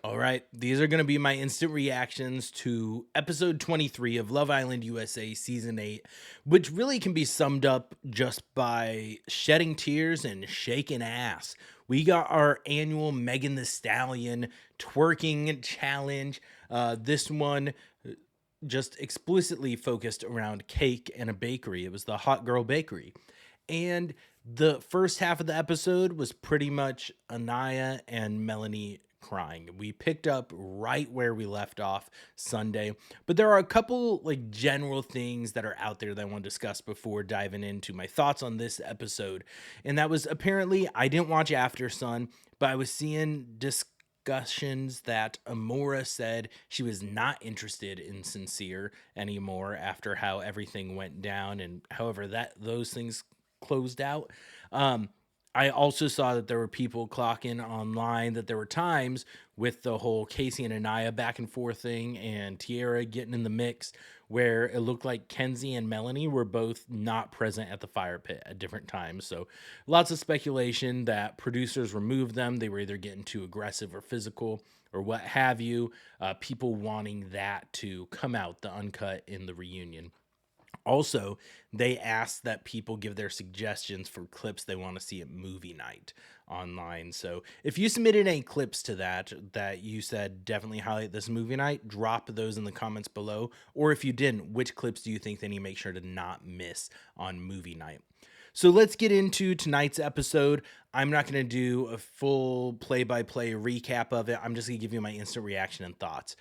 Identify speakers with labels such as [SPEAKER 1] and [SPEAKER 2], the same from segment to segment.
[SPEAKER 1] All right, these are going to be my instant reactions to episode 23 of Love Island USA season 8, which really can be summed up just by shedding tears and shaking ass. We got our annual Megan the Stallion twerking challenge. This one just explicitly focused around cake and a bakery. It was the Hot Girl Bakery. And the first half of the episode was pretty much Anaya and Melanie crying. We picked up right where we left off Sunday, but there are a couple like general things that are out there that I want to discuss before diving into my thoughts on this episode. And that was apparently I didn't watch After Sun, but I was seeing discussions that Amora said she was not interested in Sincere anymore after how everything went down and however that those things closed out. Um, I also saw that there were people clocking online that there were times with the whole Casey and Anaya back and forth thing and Tierra getting in the mix where it looked like Kenzie and Melanie were both not present at the fire pit at different times. So lots of speculation that producers removed them. They were either getting too aggressive or physical or what have you. People wanting that to come out, the uncut in the reunion. Also, they asked that people give their suggestions for clips they want to see at movie night online. So if you submitted any clips to that you said definitely highlight this movie night, drop those in the comments below. Or if you didn't, which clips do you think they need to make sure to not miss on movie night? So let's get into tonight's episode. I'm not going to do a full play by play recap of it. I'm just going to give you my instant reaction and thoughts.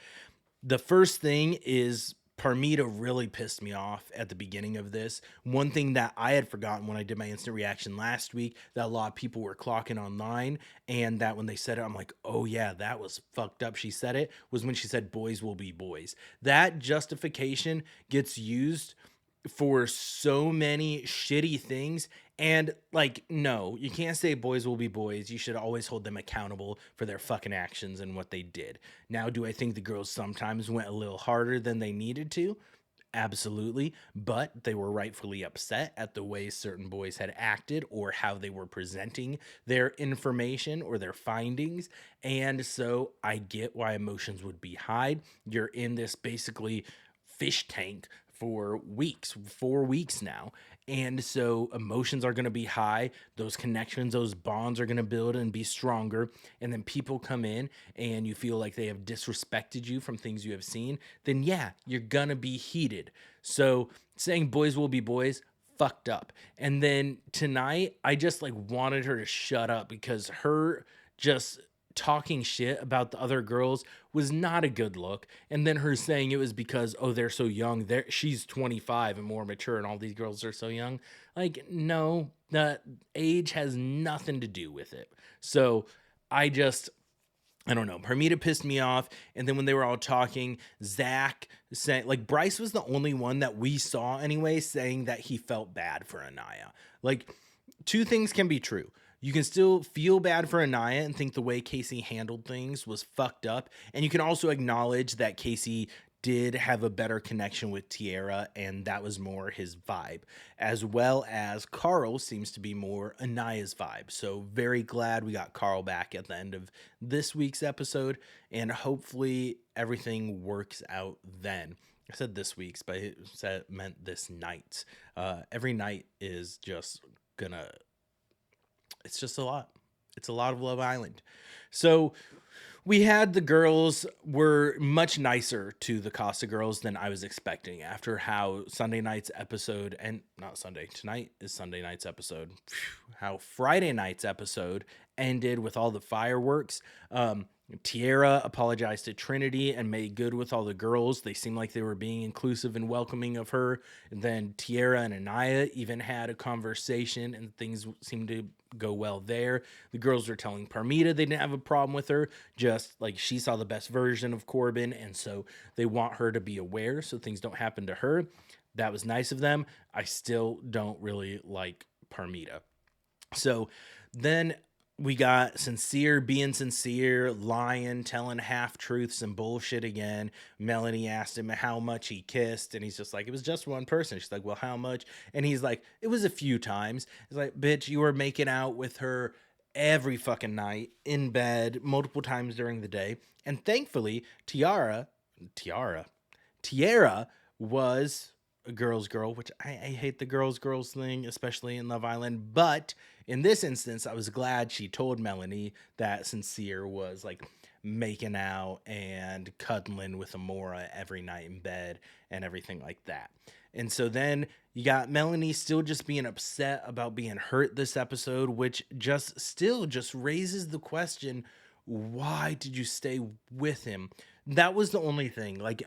[SPEAKER 1] The first thing is Parmita really pissed me off at the beginning of this. One thing that I had forgotten when I did my instant reaction last week that a lot of people were clocking online, and that when they said it, I'm like, oh yeah, that was fucked up. She said it was when she said boys will be boys. That justification gets used for so many shitty things. And like, no, you can't say boys will be boys. You should always hold them accountable for their fucking actions and what they did. Now, do I think the girls sometimes went a little harder than they needed to? Absolutely. But they were rightfully upset at the way certain boys had acted or how they were presenting their information or their findings. And so I get why emotions would be high. You're in this basically fish tank for weeks, 4 weeks now. And so emotions are going to be high. Those connections, those bonds are going to build and be stronger. And then people come in and you feel like they have disrespected you from things you have seen. Then, yeah, you're going to be heated. So saying boys will be boys, fucked up. And then tonight, I just like wanted her to shut up because her just talking shit about the other girls was not a good look. And then her saying it was because, oh, they're so young. She's 25 and more mature, and all these girls are so young. Like, no, the age has nothing to do with it. So I don't know. Hermita pissed me off. And then when they were all talking, Zach saying, like, Bryce was the only one that we saw anyway saying that he felt bad for Anaya. Like, two things can be true. You can still feel bad for Anaya and think the way Casey handled things was fucked up. And you can also acknowledge that Casey did have a better connection with Tierra and that was more his vibe, as well as Carl seems to be more Anaya's vibe. So, very glad we got Carl back at the end of this week's episode, and hopefully everything works out then. I said this week's, but it meant this night's. Every night is just gonna it's just a lot. It's a lot of Love Island. So we had the girls were much nicer to the Costa girls than I was expecting after how Sunday night's episode and not Sunday, tonight is Sunday night's episode. How Friday night's episode ended with all the fireworks. Tierra apologized to Trinity and made good with all the girls. They seemed like they were being inclusive and welcoming of her. And then Tierra and Anaya even had a conversation and things seemed to go well there. The girls were telling Parmita they didn't have a problem with her, just like she saw the best version of Corbin. And so they want her to be aware so things don't happen to her. That was nice of them. I still don't really like Parmita. So then we got Sincere being sincere, lying, telling half truths and bullshit again. Melanie asked him how much he kissed, and he's just like, it was just one person. She's like, well, how much? And he's like, it was a few times. It's like, bitch, you were making out with her every fucking night in bed multiple times during the day. And thankfully, Tiara, Tiara was a girl's girl, which I hate the girls thing, especially in Love Island. But in this instance, I was glad she told Melanie that Sincere was like making out and cuddling with Amora every night in bed and everything like that. And so then you got Melanie still just being upset about being hurt this episode, which just raises the question, why did you stay with him? That was the only thing. Like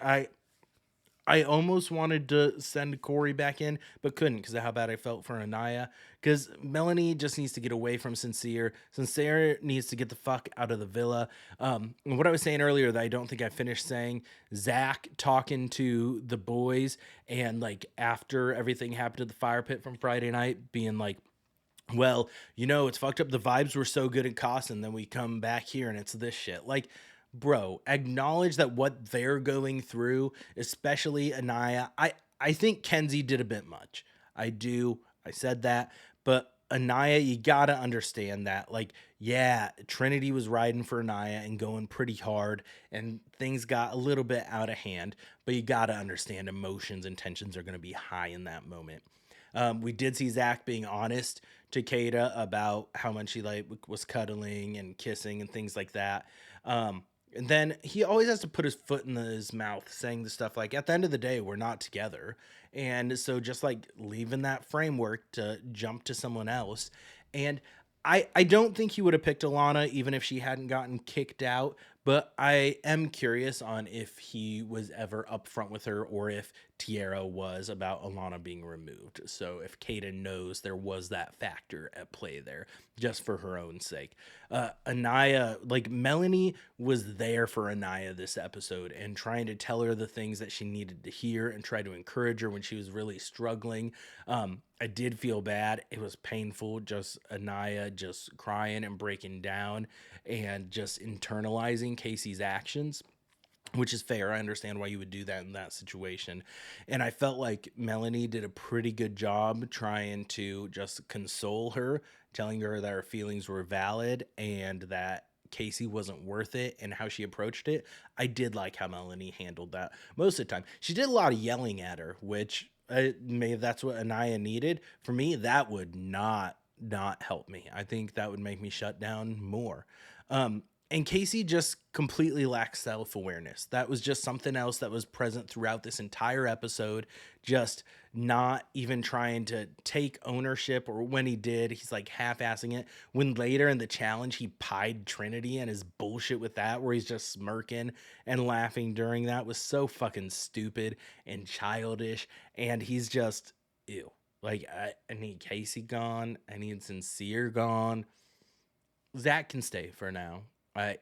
[SPEAKER 1] I almost wanted to send Corey back in, but couldn't because of how bad I felt for Anaya. Because Melanie just needs to get away from Sincere. Sincere needs to get the fuck out of the villa. And what I was saying earlier that I don't think I finished saying, Zach talking to the boys and like after everything happened at the fire pit from Friday night, being like, well, it's fucked up. The vibes were so good at Cost, and then we come back here and it's this shit. Like, bro, acknowledge that what they're going through, especially Anaya. I think Kenzie did a bit much. I do. I said that, but Anaya, you gotta understand that. Like, yeah, Trinity was riding for Anaya and going pretty hard, and things got a little bit out of hand. But you gotta understand emotions and tensions are gonna be high in that moment. We did see Zach being honest to Kata about how much he like was cuddling and kissing and things like that. And then he always has to put his foot in his mouth, saying the stuff like, "At the end of the day, we're not together." And so, just like leaving that framework to jump to someone else, and I don't think he would have picked Alana even if she hadn't gotten kicked out. But I am curious on if he was ever upfront with her or if Tierra was about Alana being removed. So if Kaden knows there was that factor at play there, just for her own sake. Anaya, like Melanie was there for Anaya this episode and trying to tell her the things that she needed to hear and try to encourage her when she was really struggling. I did feel bad. It was painful, just Anaya just crying and breaking down and just internalizing Casey's actions, which is fair. I understand why you would do that in that situation. And I felt like Melanie did a pretty good job trying to just console her, telling her that her feelings were valid and that Casey wasn't worth it and how she approached it. I did like how Melanie handled that most of the time. She did a lot of yelling at her, which maybe that's what Anaya needed. For me, that would not help me. I think that would make me shut down more. And Casey just completely lacks self awareness. That was just something else that was present throughout this entire episode. Just not even trying to take ownership, or when he did, he's like half assing it. When later in the challenge, he pied Trinity and his bullshit with that, where he's just smirking and laughing during that, was so fucking stupid and childish. And he's just, ew. Like, I need Casey gone. I need Sincere gone. Zach can stay for now. I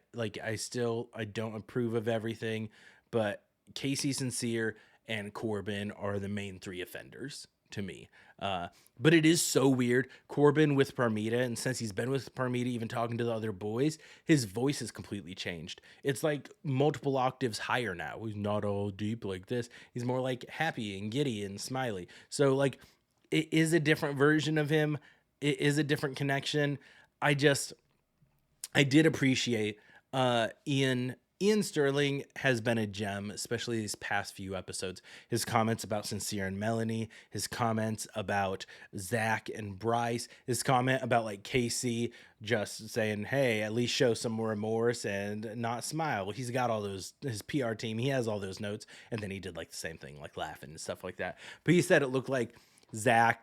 [SPEAKER 1] don't approve of everything, but Casey, Sincere, and Corbin are the main three offenders to me. But it is so weird. Corbin with Parmita, and since he's been with Parmita, even talking to the other boys, his voice has completely changed. It's like multiple octaves higher now. He's not all deep like this. He's more like happy and giddy and smiley. So like it is a different version of him. It is a different connection. I just I did appreciate Ian. Ian Sterling has been a gem, especially these past few episodes. His comments about Sincere and Melanie, his comments about Zach and Bryce, his comment about like Casey just saying, "Hey, at least show some remorse and not smile." He's got all those, his PR team, he has all those notes, and then he did like the same thing, like laughing and stuff like that. But he said it looked like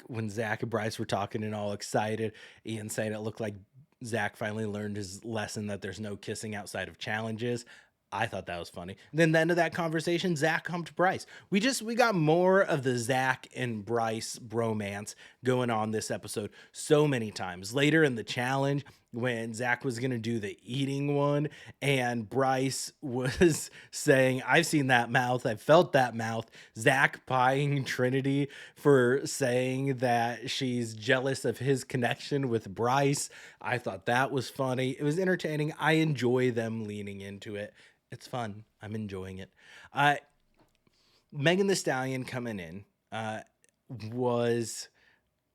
[SPEAKER 1] when Zach and Bryce were talking and all excited, Ian saying it looked like Zach finally learned his lesson that there's no kissing outside of challenges. I thought that was funny. Then the end of that conversation, Zach humped Bryce. We got more of the Zach and Bryce bromance going on this episode so many times. Later in the challenge, when Zach was gonna do the eating one, and Bryce was saying, "I've seen that mouth, I've felt that mouth." Zach pieing Trinity for saying that she's jealous of his connection with Bryce. I thought that was funny. It was entertaining. I enjoy them leaning into it. It's fun. I'm enjoying it. Megan Thee Stallion coming in was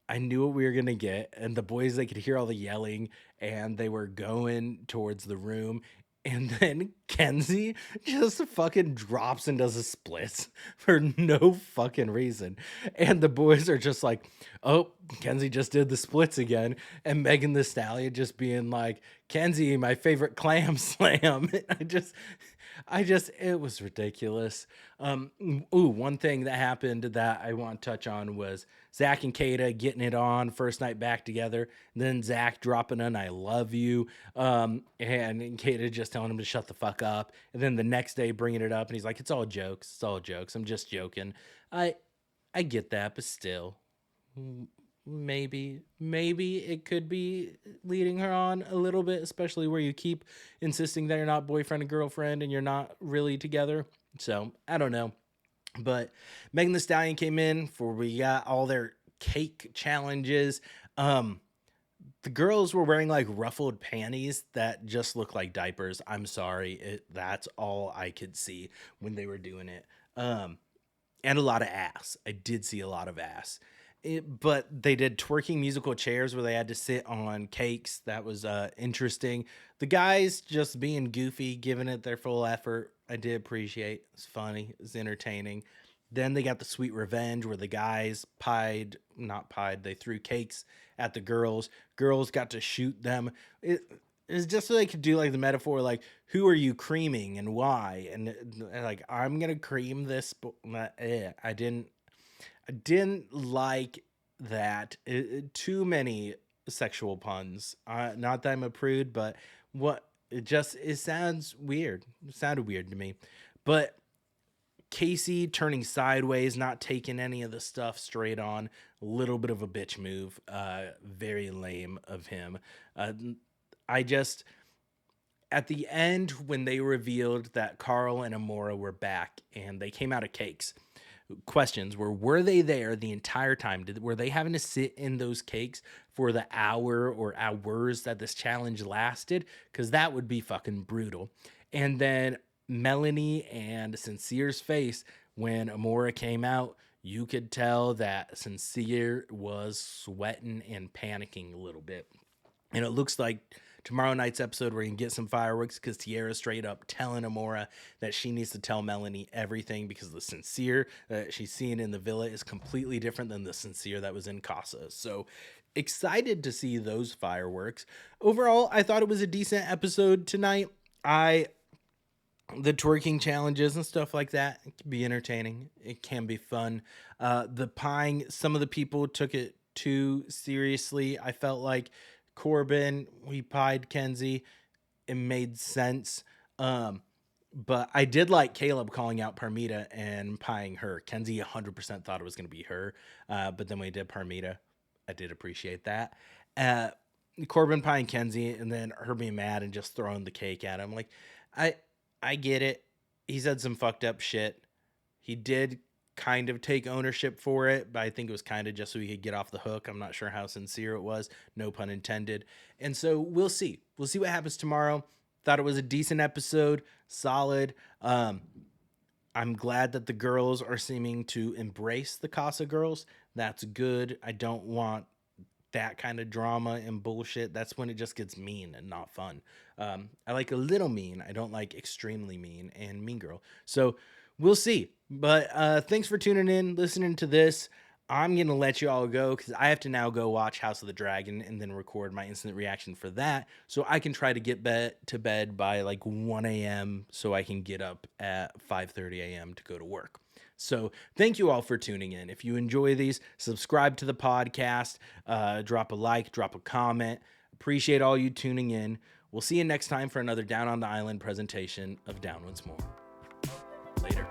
[SPEAKER 1] I knew what we were gonna get, and the boys, they could hear all the yelling, and they were going towards the room, and then Kenzie just fucking drops and does a splits for no fucking reason. And the boys are just like, oh, Kenzie just did the splits again. And Megan the Stallion just being like, Kenzie, my favorite clam slam. It was ridiculous. One thing that happened that I want to touch on was Zach and Kata getting it on first night back together. Then Zach dropping an "I love you," and Kata just telling him to shut the fuck up. And then the next day bringing it up, and he's like, "It's all jokes. It's all jokes. I'm just joking." I I get that, but still, maybe it could be leading her on a little bit, especially where you keep insisting that you're not boyfriend and girlfriend and you're not really together. So I don't know. But Megan the Stallion came in for we got all their cake challenges. Um, the girls were wearing like ruffled panties that just look like diapers. I'm sorry, that's all I could see when they were doing it. Um, and a lot of ass. I did see a lot of ass. But they did twerking musical chairs where they had to sit on cakes. That was interesting. The guys just being goofy, giving it their full effort. I did appreciate. It's funny. It's entertaining. Then they got the sweet revenge where the guys not pied. They threw cakes at the girls. Girls got to shoot them. It's just so they could do like the metaphor, like who are you creaming and why, and like I'm gonna cream this. But I didn't like that. Too many sexual puns. Not that I'm a prude, but it sounds weird. It sounded weird to me. But Casey turning sideways, not taking any of the stuff straight on, a little bit of a bitch move. Very lame of him. I just At the end when they revealed that Carl and Amora were back and they came out of cakes, questions were they there the entire time? Were they having to sit in those cakes for the hour or hours that this challenge lasted? Because that would be fucking brutal. And then Melanie and Sincere's face when Amora came out, you could tell that Sincere was sweating and panicking a little bit. And it looks like tomorrow night's episode, we're going to get some fireworks because Tiara straight up telling Amora that she needs to tell Melanie everything because the Sincere that she's seeing in the villa is completely different than the Sincere that was in Casa. So excited to see those fireworks. Overall, I thought it was a decent episode tonight. The twerking challenges and stuff like that, it can be entertaining. It can be fun. The pieing, some of the people took it too seriously. I felt like Corbin, we pied Kenzie. It made sense. But I did like Caleb calling out Parmita and pieing her. Kenzie 100% thought it was going to be her. But then we did Parmita. I did appreciate that. Uh, Corbin pieing Kenzie and then her being mad and just throwing the cake at him. Like, I I get it. He said some fucked up shit. He did kind of take ownership for it, but I think it was kind of just so he could get off the hook. I'm not sure how sincere it was. No pun intended. And so we'll see. We'll see what happens tomorrow. Thought it was a decent episode, solid. I'm glad that the girls are seeming to embrace the Casa girls. That's good. I don't want that kind of drama and bullshit. That's when it just gets mean and not fun. I like a little mean. I don't like extremely mean and mean girl. So we'll see. But thanks for tuning in, listening to this. I'm going to let you all go because I have to now go watch House of the Dragon and then record my instant reaction for that. So I can try to get to bed by like 1 a.m. so I can get up at 5:30 a.m. to go to work. So thank you all for tuning in. If you enjoy these, subscribe to the podcast, drop a like, drop a comment. Appreciate all you tuning in. We'll see you next time for another Down on the Island presentation of Down Once More. Later.